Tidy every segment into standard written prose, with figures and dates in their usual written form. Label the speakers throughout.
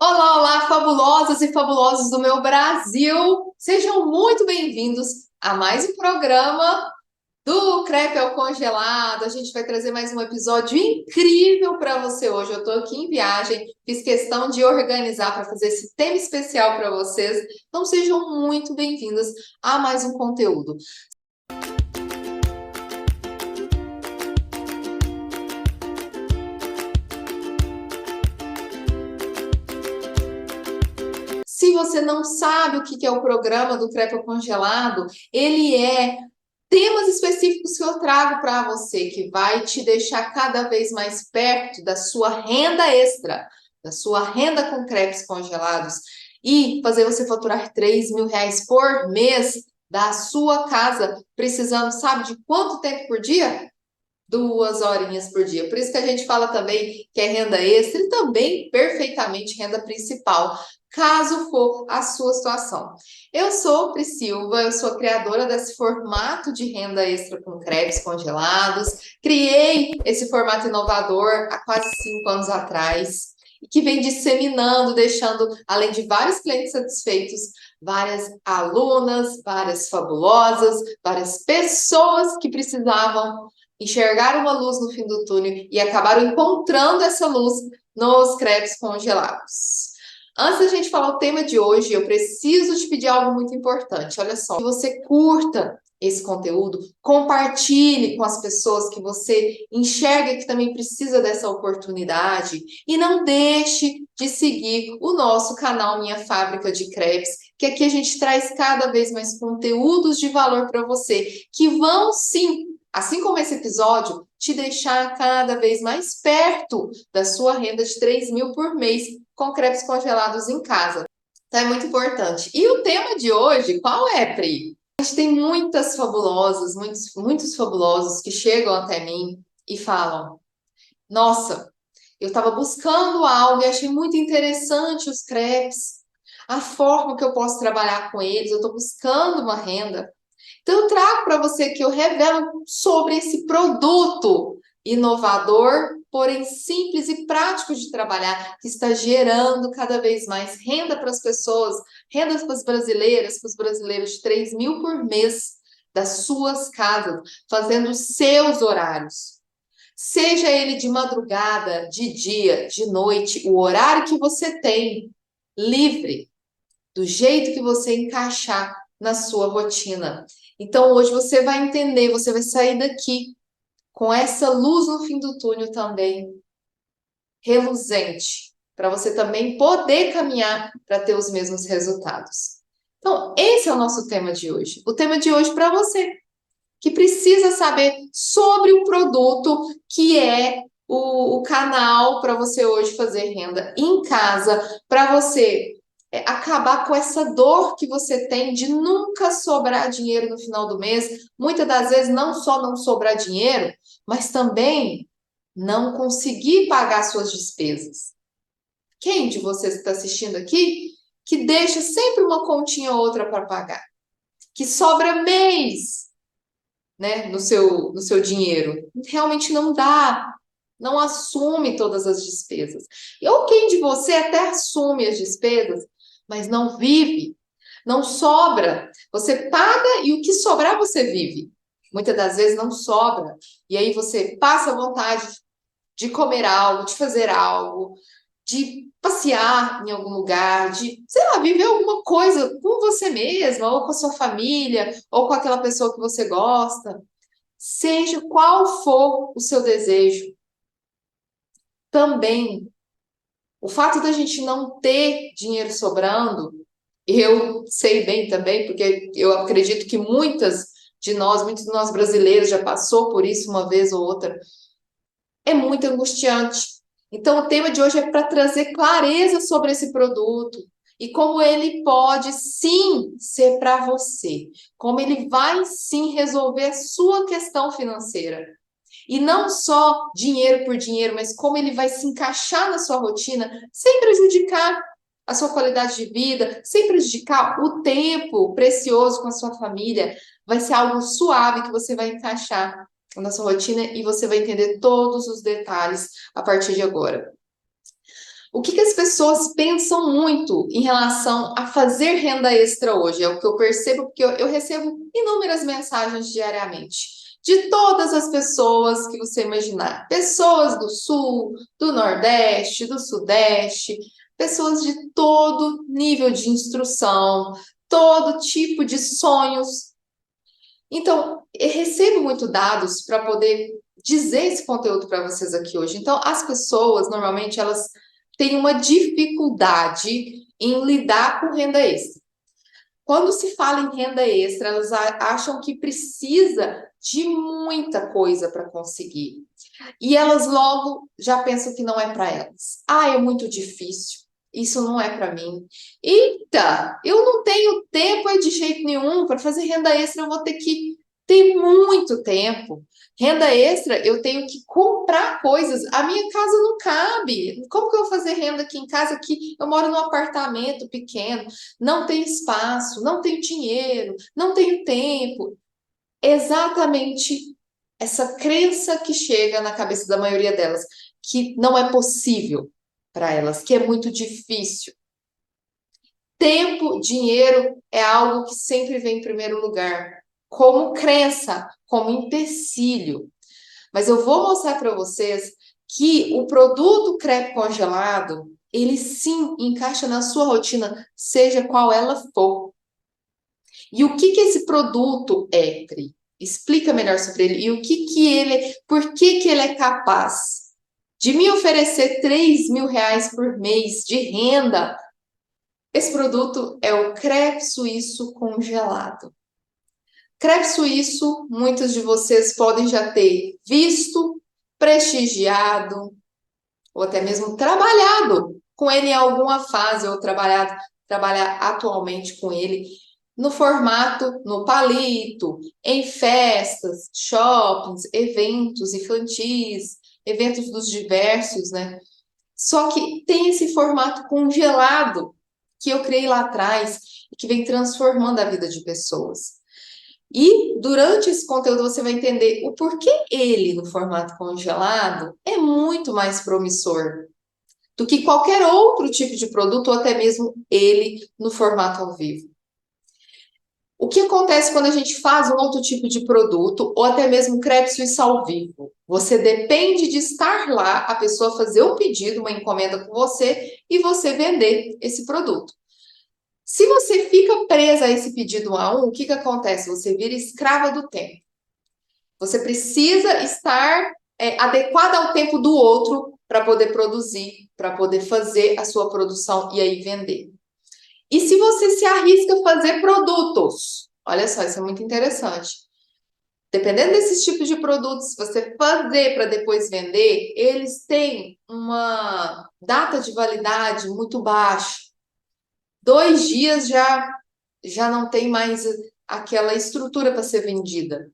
Speaker 1: Olá, olá, fabulosas e fabulosos do meu Brasil! Sejam muito bem-vindos a mais um programa do Crepe ao Congelado. A gente vai trazer mais um episódio incrível para você hoje. Eu estou aqui em viagem, fiz questão de organizar para fazer esse tema especial para vocês. Então sejam muito bem-vindos a mais um conteúdo. Se você não sabe o que é o programa do Crepe ao Congelado, ele é temas específicos que eu trago para você, que vai te deixar cada vez mais perto da sua renda extra, da sua renda com crepes congelados e fazer você faturar R$ 3.000 por mês da sua casa, precisando, sabe de quanto tempo por dia? 2 horinhas por dia. Por isso que a gente fala também que é renda extra e também perfeitamente renda principal, caso for a sua situação. Eu sou Pri Silva, eu sou criadora desse formato de renda extra com crepes congelados. Criei esse formato inovador há quase 5 anos atrás e que vem disseminando, deixando, além de vários clientes satisfeitos, várias alunas, várias fabulosas, várias pessoas que precisavam enxergaram uma luz no fim do túnel e acabaram encontrando essa luz nos crepes congelados. Antes da gente falar o tema de hoje, eu preciso te pedir algo muito importante. Olha só, que você curta esse conteúdo, compartilhe com as pessoas que você enxerga que também precisa dessa oportunidade e não deixe de seguir o nosso canal Minha Fábrica de Crepes, que aqui a gente traz cada vez mais conteúdos de valor para você, que vão sim, assim como esse episódio, te deixar cada vez mais perto da sua renda de 3.000 por mês com crepes congelados em casa. Então é muito importante. E o tema de hoje, qual é, Pri? A gente tem muitas fabulosas, muitos fabulosos que chegam até mim e falam: Nossa, eu estava buscando algo e achei muito interessante os crepes, a forma que eu posso trabalhar com eles, eu estou buscando uma renda. Então, eu trago para você que eu revelo sobre esse produto inovador, porém simples e prático de trabalhar, que está gerando cada vez mais renda para as pessoas, renda para as brasileiras, para os brasileiros de 3.000 por mês das suas casas, fazendo os seus horários. Seja ele de madrugada, de dia, de noite, o horário que você tem, livre, do jeito que você encaixar na sua rotina. Então, hoje você vai entender, você vai sair daqui com essa luz no fim do túnel também, reluzente, para você também poder caminhar para ter os mesmos resultados. Então, esse é o nosso tema de hoje. O tema de hoje para você, que precisa saber sobre o produto que é o canal para você hoje fazer renda em casa, para você acabar com essa dor que você tem de nunca sobrar dinheiro no final do mês. Muitas das vezes, não só não sobrar dinheiro, mas também não conseguir pagar suas despesas. Quem de vocês que está assistindo aqui que deixa sempre uma continha ou outra para pagar? Que sobra mês, né, no seu dinheiro. Realmente não dá, não assume todas as despesas. Ou quem de você até assume as despesas, mas não vive, não sobra. Você paga e o que sobrar você vive. Muitas das vezes não sobra. E aí você passa vontade de comer algo, de fazer algo, de passear em algum lugar, de, sei lá, viver alguma coisa com você mesma, ou com a sua família, ou com aquela pessoa que você gosta. Seja qual for o seu desejo, também o fato da gente não ter dinheiro sobrando, eu sei bem também, porque eu acredito que muitos de nós brasileiros já passou por isso uma vez ou outra, é muito angustiante. Então, o tema de hoje é para trazer clareza sobre esse produto e como ele pode sim ser para você, como ele vai sim resolver a sua questão financeira. E não só dinheiro por dinheiro, mas como ele vai se encaixar na sua rotina sem prejudicar a sua qualidade de vida, sem prejudicar o tempo precioso com a sua família. Vai ser algo suave que você vai encaixar na sua rotina e você vai entender todos os detalhes a partir de agora. O que as pessoas pensam muito em relação a fazer renda extra hoje? É o que eu percebo, porque eu recebo inúmeras mensagens diariamente. De todas as pessoas que você imaginar. Pessoas do Sul, do Nordeste, do Sudeste, pessoas de todo nível de instrução, todo tipo de sonhos. Então, eu recebo muito dados para poder dizer esse conteúdo para vocês aqui hoje. Então, as pessoas, normalmente, elas têm uma dificuldade em lidar com renda extra. Quando se fala em renda extra, elas acham que precisa de muita coisa para conseguir. E elas logo já pensam que não é para elas. Ah, é muito difícil. Isso não é para mim. Eita, eu não tenho tempo de jeito nenhum para fazer renda extra, eu vou ter que ter muito tempo. Renda extra, eu tenho que comprar coisas. A minha casa não cabe. Como que eu vou fazer renda aqui em casa? Aqui eu moro num apartamento pequeno, não tenho espaço, não tenho dinheiro, não tenho tempo. Exatamente essa crença que chega na cabeça da maioria delas, que não é possível para elas, que é muito difícil. Tempo, dinheiro é algo que sempre vem em primeiro lugar, como crença, como empecilho. Mas eu vou mostrar para vocês que o produto crepe congelado, ele sim encaixa na sua rotina, seja qual ela for. E o que esse produto é, Pri? Explica melhor sobre ele. E o que ele, por que ele é capaz de me oferecer R$ 3.000 por mês de renda? Esse produto é o crepe suíço congelado. Crepe suíço, muitos de vocês podem já ter visto, prestigiado, ou até mesmo trabalhado com ele em alguma fase, ou trabalhar atualmente com ele no formato, no palito, em festas, shoppings, eventos infantis, eventos dos diversos, né? Só que tem esse formato congelado que eu criei lá atrás e que vem transformando a vida de pessoas. E durante esse conteúdo você vai entender o porquê ele, no formato congelado, é muito mais promissor do que qualquer outro tipo de produto, ou até mesmo ele no formato ao vivo. O que acontece quando a gente faz um outro tipo de produto, ou até mesmo crepe suíço ao vivo? Você depende de estar lá, a pessoa fazer um pedido, uma encomenda com você e você vender esse produto. Se você fica presa a esse pedido a um, o que acontece? Você vira escrava do tempo. Você precisa estar adequada ao tempo do outro para poder produzir, para poder fazer a sua produção e aí vender. E se você se arrisca a fazer produtos, olha só, isso é muito interessante. Dependendo desses tipos de produtos, se você fazer para depois vender, eles têm uma data de validade muito baixa. 2 dias já não tem mais aquela estrutura para ser vendida.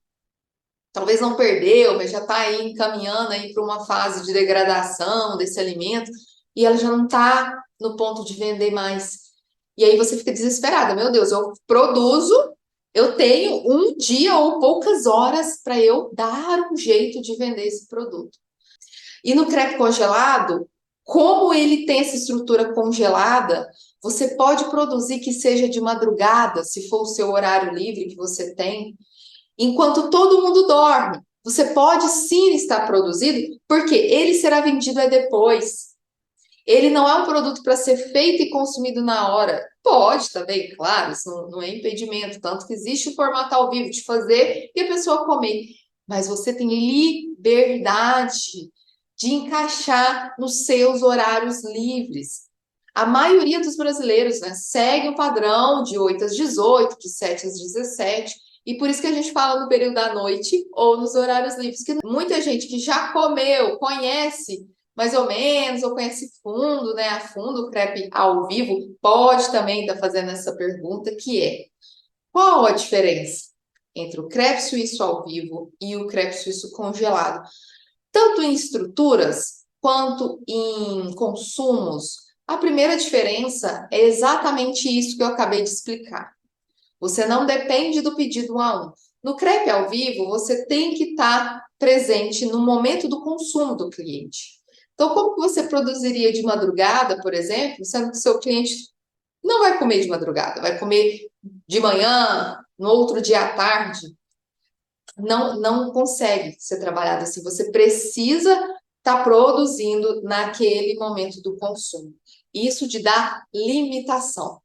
Speaker 1: Talvez não perdeu, mas já está aí encaminhando aí para uma fase de degradação desse alimento e ela já não está no ponto de vender mais. E aí você fica desesperada. Meu Deus, eu produzo, eu tenho um dia ou poucas horas para eu dar um jeito de vender esse produto. E no crepe congelado, como ele tem essa estrutura congelada, você pode produzir que seja de madrugada, se for o seu horário livre que você tem, enquanto todo mundo dorme. Você pode sim estar produzido, porque ele será vendido depois. Ele não é um produto para ser feito e consumido na hora. Pode também, claro, isso não é impedimento. Tanto que existe o formato ao vivo de fazer e a pessoa comer. Mas você tem liberdade de encaixar nos seus horários livres. A maioria dos brasileiros, né, segue o padrão de 8 às 18, de 7 às 17. E por isso que a gente fala no período da noite ou nos horários livres. Que muita gente que já comeu, conhece mais ou menos, ou conhece fundo, né, a fundo o crepe ao vivo, pode também estar fazendo essa pergunta, que é: qual a diferença entre o crepe suíço ao vivo e o crepe suíço congelado? Tanto em estruturas quanto em consumos. A primeira diferença é exatamente isso que eu acabei de explicar. Você não depende do pedido 1 a 1. No crepe ao vivo, você tem que estar presente no momento do consumo do cliente. Então, como que você produziria de madrugada, por exemplo, sendo que o seu cliente não vai comer de madrugada, vai comer de manhã, no outro dia à tarde? Não consegue ser trabalhado assim. Você precisa estar produzindo naquele momento do consumo. Isso te dá limitação.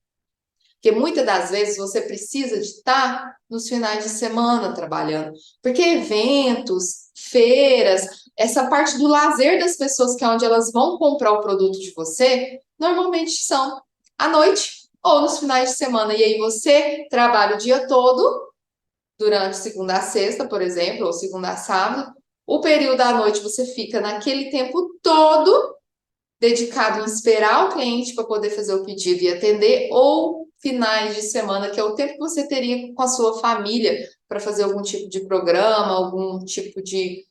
Speaker 1: Porque muitas das vezes você precisa de estar nos finais de semana trabalhando. Porque eventos, feiras, essa parte do lazer das pessoas, que é onde elas vão comprar o produto de você, normalmente são à noite ou nos finais de semana. E aí você trabalha o dia todo, durante segunda a sexta, por exemplo, ou segunda a sábado. O período da noite você fica naquele tempo todo dedicado em esperar o cliente para poder fazer o pedido e atender, ou finais de semana, que é o tempo que você teria com a sua família para fazer algum tipo de programa, algum tipo de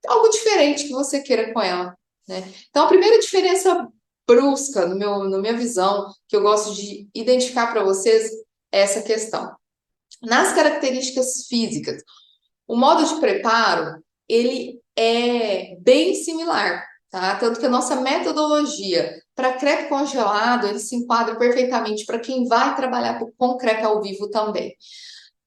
Speaker 1: algo diferente que você queira com ela, né? Então, a primeira diferença brusca no minha visão, que eu gosto de identificar para vocês, é essa questão. Nas características físicas, o modo de preparo, ele é bem similar, tá? Tanto que a nossa metodologia para crepe congelado, ele se enquadra perfeitamente para quem vai trabalhar com crepe ao vivo também.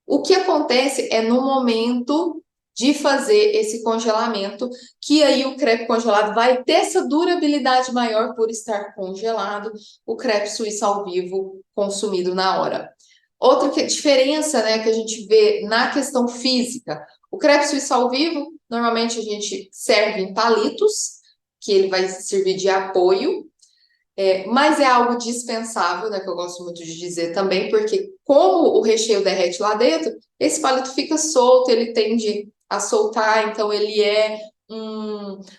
Speaker 1: O que acontece é no momento de fazer esse congelamento, que aí o crepe congelado vai ter essa durabilidade maior por estar congelado, o crepe suíço ao vivo consumido na hora. Outra diferença, né, que a gente vê na questão física, o crepe suíço ao vivo, normalmente a gente serve em palitos, que ele vai servir de apoio, mas é algo dispensável, né, que eu gosto muito de dizer também, porque como o recheio derrete lá dentro, esse palito fica solto, ele tende a soltar, então ele é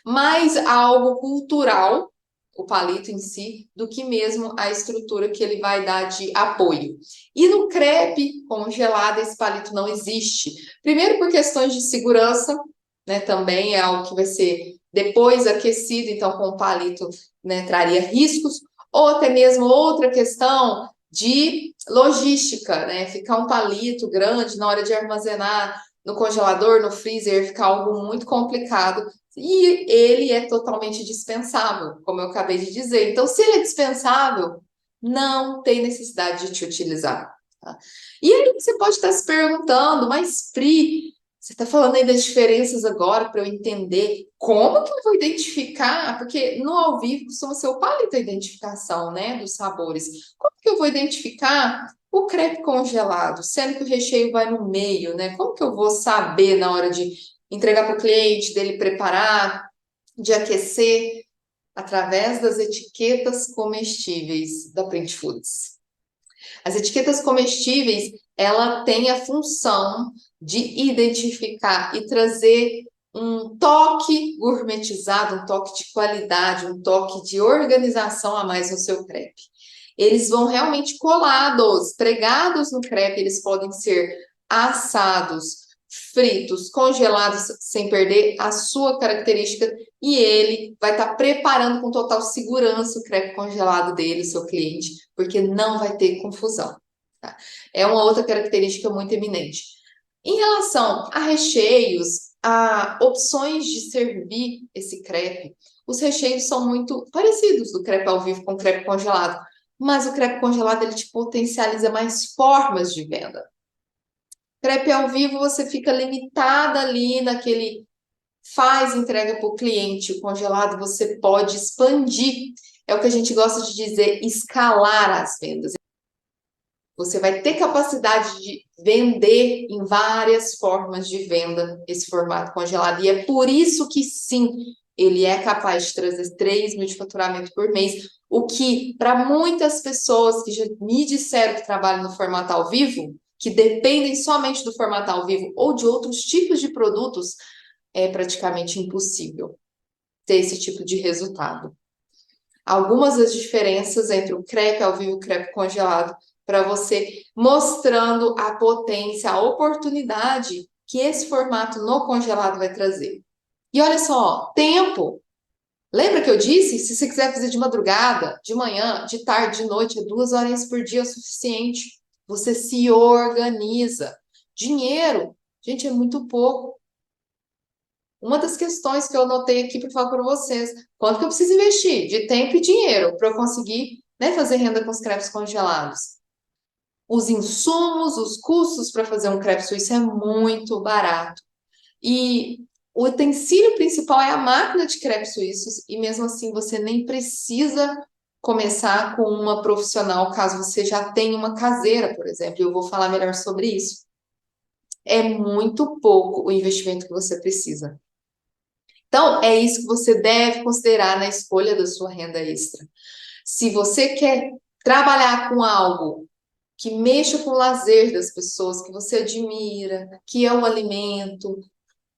Speaker 1: mais algo cultural, o palito em si, do que mesmo a estrutura que ele vai dar de apoio. E no crepe congelado, esse palito não existe. Primeiro por questões de segurança, né, também é algo que vai ser depois aquecido, então com o palito, né, traria riscos, ou até mesmo outra questão de logística, né? Ficar um palito grande na hora de armazenar no congelador, no freezer, ficar algo muito complicado. E ele é totalmente dispensável, como eu acabei de dizer. Então, se ele é dispensável, não tem necessidade de te utilizar. Tá? E aí você pode estar se perguntando, mas Pri, você está falando aí das diferenças agora para eu entender como que eu vou identificar, porque no ao vivo costuma ser o palito a identificação, né, dos sabores. Como que eu vou identificar o crepe congelado, sendo que o recheio vai no meio, né? Como que eu vou saber na hora de entregar para o cliente, dele preparar, de aquecer? Através das etiquetas comestíveis da Print Foods. As etiquetas comestíveis, ela tem a função de identificar e trazer um toque gourmetizado, um toque de qualidade, um toque de organização a mais no seu crepe. Eles vão realmente colados, pregados no crepe, eles podem ser assados, fritos, congelados, sem perder a sua característica, e ele vai estar preparando com total segurança o crepe congelado dele, seu cliente, porque não vai ter confusão. Tá? É uma outra característica muito eminente. Em relação a recheios, a opções de servir esse crepe, os recheios são muito parecidos do crepe ao vivo com o crepe congelado, mas o crepe congelado ele te potencializa mais formas de venda. Crepe ao vivo você fica limitada ali naquele faz entrega para o cliente, o congelado você pode expandir. É o que a gente gosta de dizer, escalar as vendas. Você vai ter capacidade de vender em várias formas de venda esse formato congelado. E é por isso que sim, ele é capaz de trazer 3 mil de faturamento por mês. O que, para muitas pessoas que já me disseram que trabalham no formato ao vivo, que dependem somente do formato ao vivo ou de outros tipos de produtos, é praticamente impossível ter esse tipo de resultado. Algumas das diferenças entre o crepe ao vivo e o crepe congelado, para você mostrando a potência, a oportunidade que esse formato no congelado vai trazer. E olha só, tempo. Lembra que eu disse? Se você quiser fazer de madrugada, de manhã, de tarde, de noite, 2 horas por dia é o suficiente. Você se organiza. Dinheiro, gente, é muito pouco. Uma das questões que eu anotei aqui para falar para vocês, quanto que eu preciso investir de tempo e dinheiro para eu conseguir, né, fazer renda com os crepes congelados? Os insumos, os custos para fazer um crepe suíço é muito barato. E o utensílio principal é a máquina de crepes suíços, e mesmo assim você nem precisa começar com uma profissional, caso você já tenha uma caseira, por exemplo. Eu vou falar melhor sobre isso. É muito pouco o investimento que você precisa. Então, é isso que você deve considerar na escolha da sua renda extra. Se você quer trabalhar com algo que mexa com o lazer das pessoas, que você admira, que é o alimento,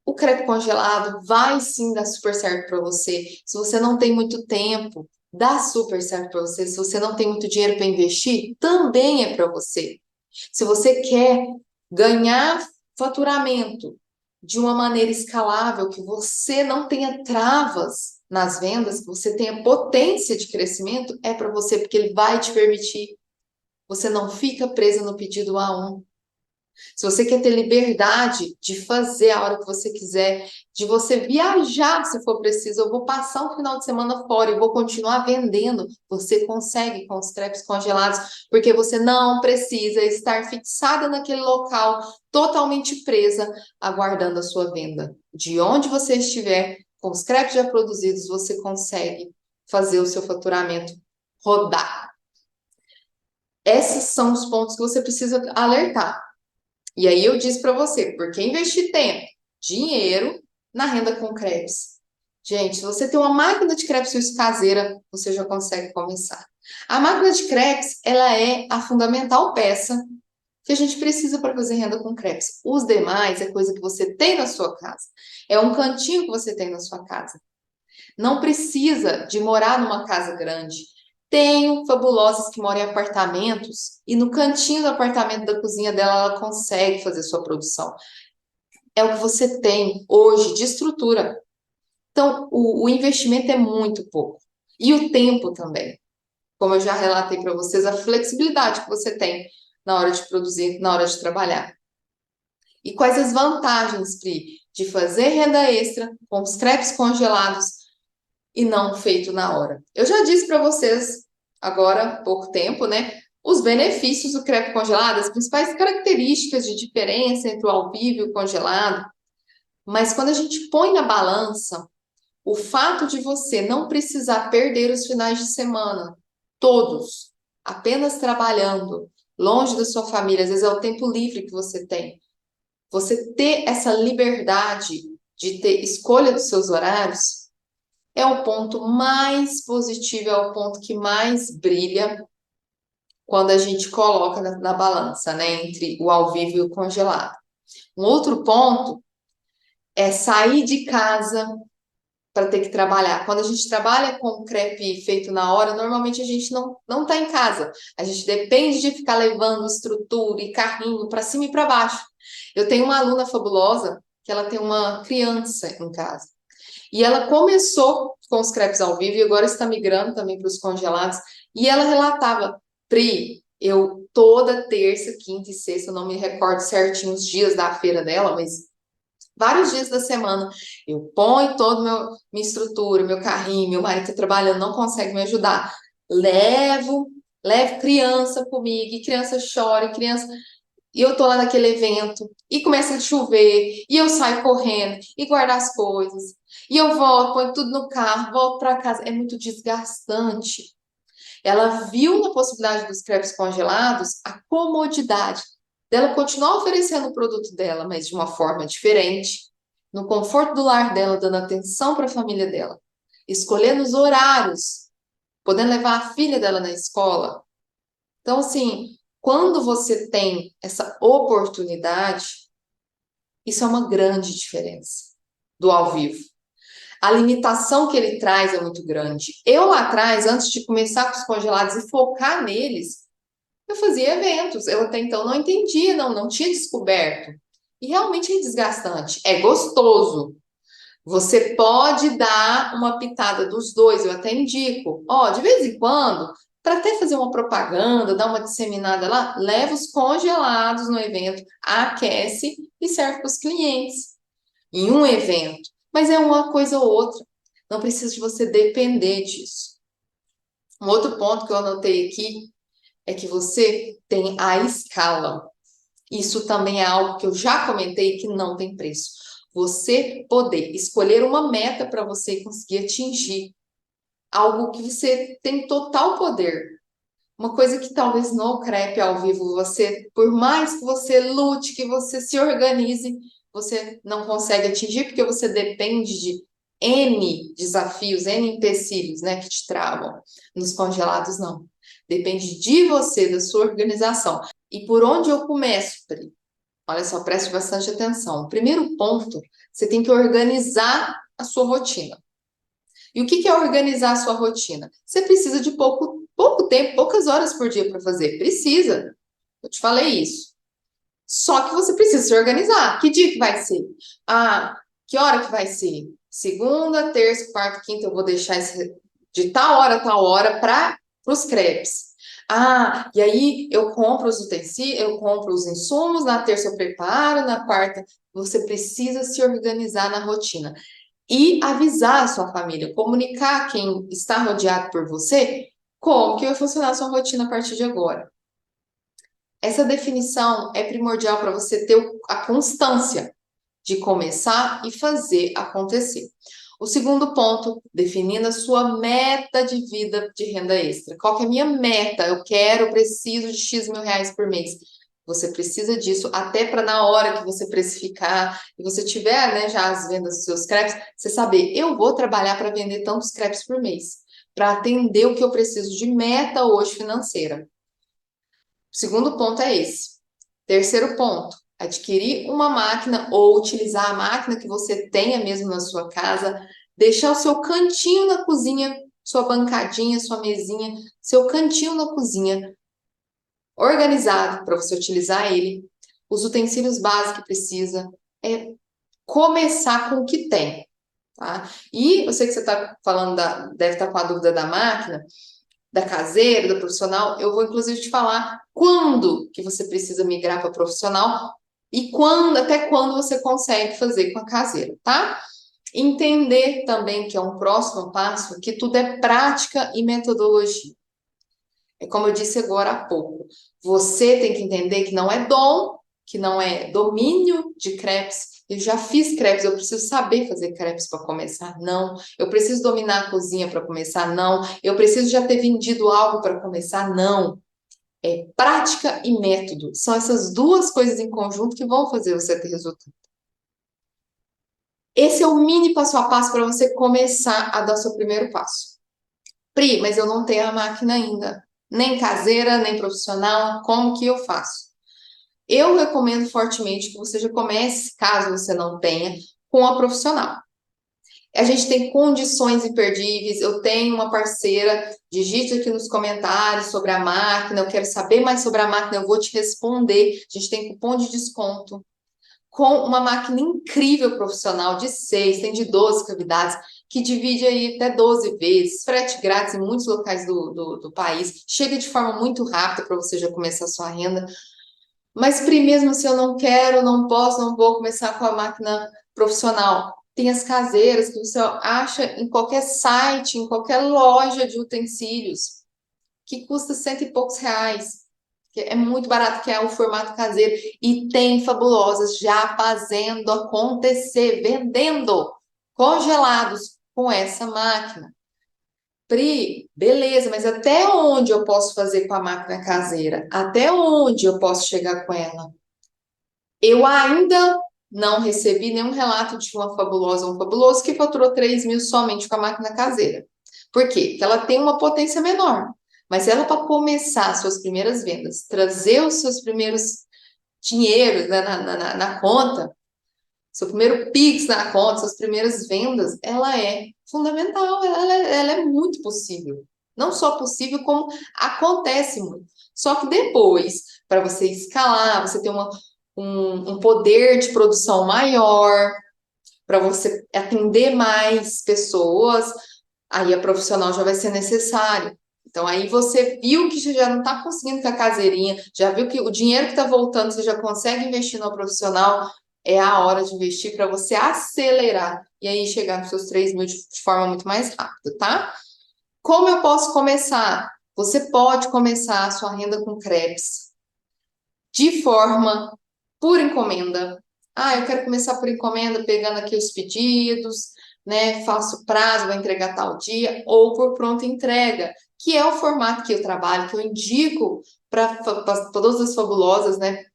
Speaker 1: o crepe congelado vai sim dar super certo para você. Se você não tem muito tempo, dá super certo para você. Se você não tem muito dinheiro para investir, também é para você. Se você quer ganhar faturamento de uma maneira escalável, que você não tenha travas nas vendas, que você tenha potência de crescimento, é para você, porque ele vai te permitir. Você não fica presa no pedido A1. Se você quer ter liberdade de fazer a hora que você quiser, de você viajar se for preciso, eu vou passar um final de semana fora e vou continuar vendendo, você consegue com os crepes congelados, porque você não precisa estar fixada naquele local, totalmente presa, aguardando a sua venda. De onde você estiver, com os crepes já produzidos, você consegue fazer o seu faturamento rodar. Esses são os pontos que você precisa alertar. E aí eu disse para você, por que investir tempo, dinheiro na renda com crepes? Gente, se você tem uma máquina de crepes suíço caseira, você já consegue começar. A máquina de crepes, ela é a fundamental peça que a gente precisa para fazer renda com crepes. Os demais é coisa que você tem na sua casa. É um cantinho que você tem na sua casa. Não precisa de morar numa casa grande. Tenho fabulosas que moram em apartamentos e no cantinho do apartamento da cozinha dela ela consegue fazer sua produção. É o que você tem hoje de estrutura. Então, o investimento é muito pouco. E o tempo também. Como eu já relatei para vocês, a flexibilidade que você tem na hora de produzir, na hora de trabalhar. E quais as vantagens, Pri, de fazer renda extra com os crepes congelados e não feito na hora. Eu já disse para vocês, agora há pouco tempo, né? Os benefícios do crepe congelado, as principais características de diferença entre o ao vivo e o congelado. Mas quando a gente põe na balança, o fato de você não precisar perder os finais de semana, todos, apenas trabalhando, longe da sua família, às vezes é o tempo livre que você tem. Você ter essa liberdade de ter escolha dos seus horários é o ponto mais positivo, é o ponto que mais brilha quando a gente coloca na balança, né, entre o ao vivo e o congelado. Um outro ponto é sair de casa para ter que trabalhar. Quando a gente trabalha com crepe feito na hora, normalmente a gente não está em casa. A gente depende de ficar levando estrutura e carrinho para cima e para baixo. Eu tenho uma aluna fabulosa que ela tem uma criança em casa. E ela começou com os crepes ao vivo e agora está migrando também para os congelados. E ela relatava, Pri, eu toda terça, quinta e sexta, eu não me recordo certinho os dias da feira dela, mas vários dias da semana, eu ponho toda minha estrutura, meu carrinho, meu marido está trabalhando, não consegue me ajudar. Levo criança comigo, e criança chora, e criança e eu tô lá naquele evento, e começa a chover, e eu saio correndo, e guardo as coisas, e eu volto, ponho tudo no carro, volto para casa. É muito desgastante. Ela viu na possibilidade dos crepes congelados a comodidade dela continuar oferecendo o produto dela, mas de uma forma diferente, no conforto do lar dela, dando atenção para a família dela, escolhendo os horários, podendo levar a filha dela na escola. Então, assim, quando você tem essa oportunidade, isso é uma grande diferença do ao vivo. A limitação que ele traz é muito grande. Eu lá atrás, antes de começar com os congelados e focar neles, eu fazia eventos. Eu até então não entendia, não tinha descoberto. E realmente é desgastante. É gostoso. Você pode dar uma pitada dos dois, eu até indico. Ó, de vez em quando, para até fazer uma propaganda, dar uma disseminada lá, leva os congelados no evento, aquece e serve para os clientes. Em um evento. Mas é uma coisa ou outra. Não precisa de você depender disso. Um outro ponto que eu anotei aqui é que você tem a escala. Isso também é algo que eu já comentei que não tem preço. Você poder escolher uma meta para você conseguir atingir algo que você tem total poder. Uma coisa que talvez no crepe ao vivo você, por mais que você lute, que você se organize, você não consegue atingir porque você depende de N desafios, N empecilhos, né, que te travam. Nos congelados, não. Depende de você, da sua organização. E por onde eu começo, Pri? Olha só, preste bastante atenção. O primeiro ponto, você tem que organizar a sua rotina. E o que é organizar a sua rotina? Você precisa de pouco tempo, poucas horas por dia para fazer. Precisa. Eu te falei isso. Só que você precisa se organizar. Que dia que vai ser? Ah, que hora que vai ser? Segunda, terça, quarta, quinta, eu vou deixar esse, de tal hora a tal hora para os crepes. Ah, e aí eu compro os utensílios, eu compro os insumos, na terça eu preparo, na quarta. Você precisa se organizar na rotina e avisar a sua família, comunicar quem está rodeado por você como que vai funcionar a sua rotina a partir de agora. Essa definição é primordial para você ter a constância de começar e fazer acontecer. O segundo ponto, definindo a sua meta de vida de renda extra. Qual que é a minha meta? Eu preciso de X mil reais por mês. Você precisa disso até para na hora que você precificar e você tiver, né, já as vendas dos seus crepes, você saber, eu vou trabalhar para vender tantos crepes por mês, para atender o que eu preciso de meta hoje financeira. O segundo ponto é esse. Terceiro ponto, adquirir uma máquina ou utilizar a máquina que você tenha mesmo na sua casa, deixar o seu cantinho na cozinha, sua bancadinha, sua mesinha, seu cantinho na cozinha organizado para você utilizar ele, os utensílios básicos que precisa, é começar com o que tem, tá? E eu sei que você está falando deve estar com a dúvida da máquina, da caseira, da profissional, eu vou inclusive te falar quando que você precisa migrar para profissional e até quando você consegue fazer com a caseira, tá? Entender também que é um próximo passo, que tudo é prática e metodologia. É como eu disse agora há pouco, você tem que entender que não é dom, que não é domínio de crepes. Eu já fiz crepes, eu preciso saber fazer crepes para começar? Não. Eu preciso dominar a cozinha para começar? Não. Eu preciso já ter vendido algo para começar? Não. É prática e método. São essas duas coisas em conjunto que vão fazer você ter resultado. Esse é o mini passo a passo para você começar a dar seu primeiro passo. Pri, mas eu não tenho a máquina ainda. Nem caseira, nem profissional. Como que eu faço? Eu recomendo fortemente que você já comece, caso você não tenha, com a profissional. A gente tem condições imperdíveis. Eu tenho uma parceira, digite aqui nos comentários sobre a máquina. Eu quero saber mais sobre a máquina, eu vou te responder. A gente tem cupom de desconto com uma máquina incrível profissional de 6, tem de 12 cavidades, que divide aí até 12 vezes, frete grátis em muitos locais do país, chega de forma muito rápida para você já começar a sua renda. Mas, Pri, mesmo se eu não quero, não posso, não vou começar com a máquina profissional. Tem as caseiras que você acha em qualquer site, em qualquer loja de utensílios, que custa cento e poucos reais. Que é muito barato, que é o formato caseiro. E tem fabulosas já fazendo acontecer, vendendo congelados com essa máquina. Pri, beleza, mas até onde eu posso fazer com a máquina caseira? Até onde eu posso chegar com ela? Eu ainda não recebi nenhum relato de uma fabulosa ou um fabuloso que faturou 3 mil somente com a máquina caseira. Por quê? Porque ela tem uma potência menor. Mas ela, para começar suas primeiras vendas, trazer os seus primeiros dinheiros, né, na conta, seu primeiro Pix na conta, suas primeiras vendas, ela é fundamental, ela é muito possível. Não só possível, como acontece muito. Só que depois, para você escalar, você ter um poder de produção maior, para você atender mais pessoas, aí a profissional já vai ser necessário. Então, aí você viu que você já não está conseguindo com a caseirinha, já viu que o dinheiro que está voltando, você já consegue investir no profissional, é a hora de investir para você acelerar e aí chegar nos seus 3 mil de forma muito mais rápida, tá? Como eu posso começar? Você pode começar a sua renda com crepes de forma por encomenda. Ah, eu quero começar por encomenda, pegando aqui os pedidos, né? Faço prazo, vou entregar tal dia, ou por pronta entrega, que é o formato que eu trabalho, que eu indico para todas as fabulosas, né?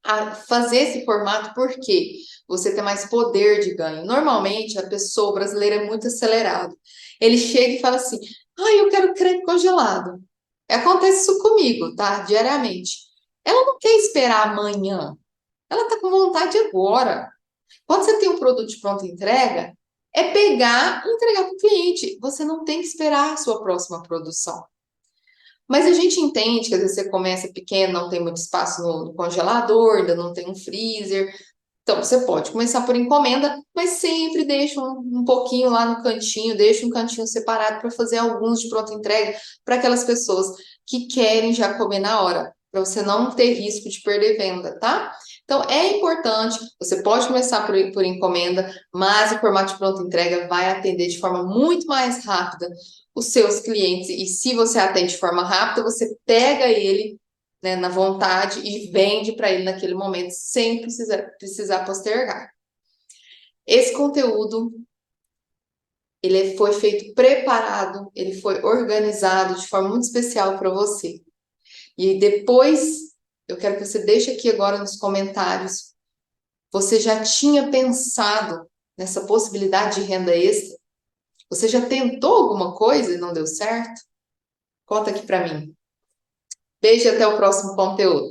Speaker 1: A fazer esse formato porque você tem mais poder de ganho. Normalmente, a pessoa brasileira é muito acelerada. Ele chega e fala assim: ah, eu quero crepe congelado. Acontece isso comigo, tá? Diariamente. Ela não quer esperar amanhã. Ela tá com vontade agora. Quando você tem um produto de pronta entrega, é pegar e entregar para o cliente. Você não tem que esperar a sua próxima produção. Mas a gente entende que às vezes você começa pequeno, não tem muito espaço no congelador, ainda não tem um freezer. Então, você pode começar por encomenda, mas sempre deixa um pouquinho lá no cantinho, deixa um cantinho separado para fazer alguns de pronta entrega para aquelas pessoas que querem já comer na hora, para você não ter risco de perder venda, tá? Então, é importante, você pode começar por encomenda, mas o formato de pronta entrega vai atender de forma muito mais rápida os seus clientes. E se você atende de forma rápida, você pega ele, né, na vontade e vende para ele naquele momento, sem precisar postergar. Esse conteúdo, ele foi feito preparado, ele foi organizado de forma muito especial para você. E depois, eu quero que você deixe aqui agora nos comentários, você já tinha pensado nessa possibilidade de renda extra? Você já tentou alguma coisa e não deu certo? Conta aqui para mim. Beijo e até o próximo conteúdo.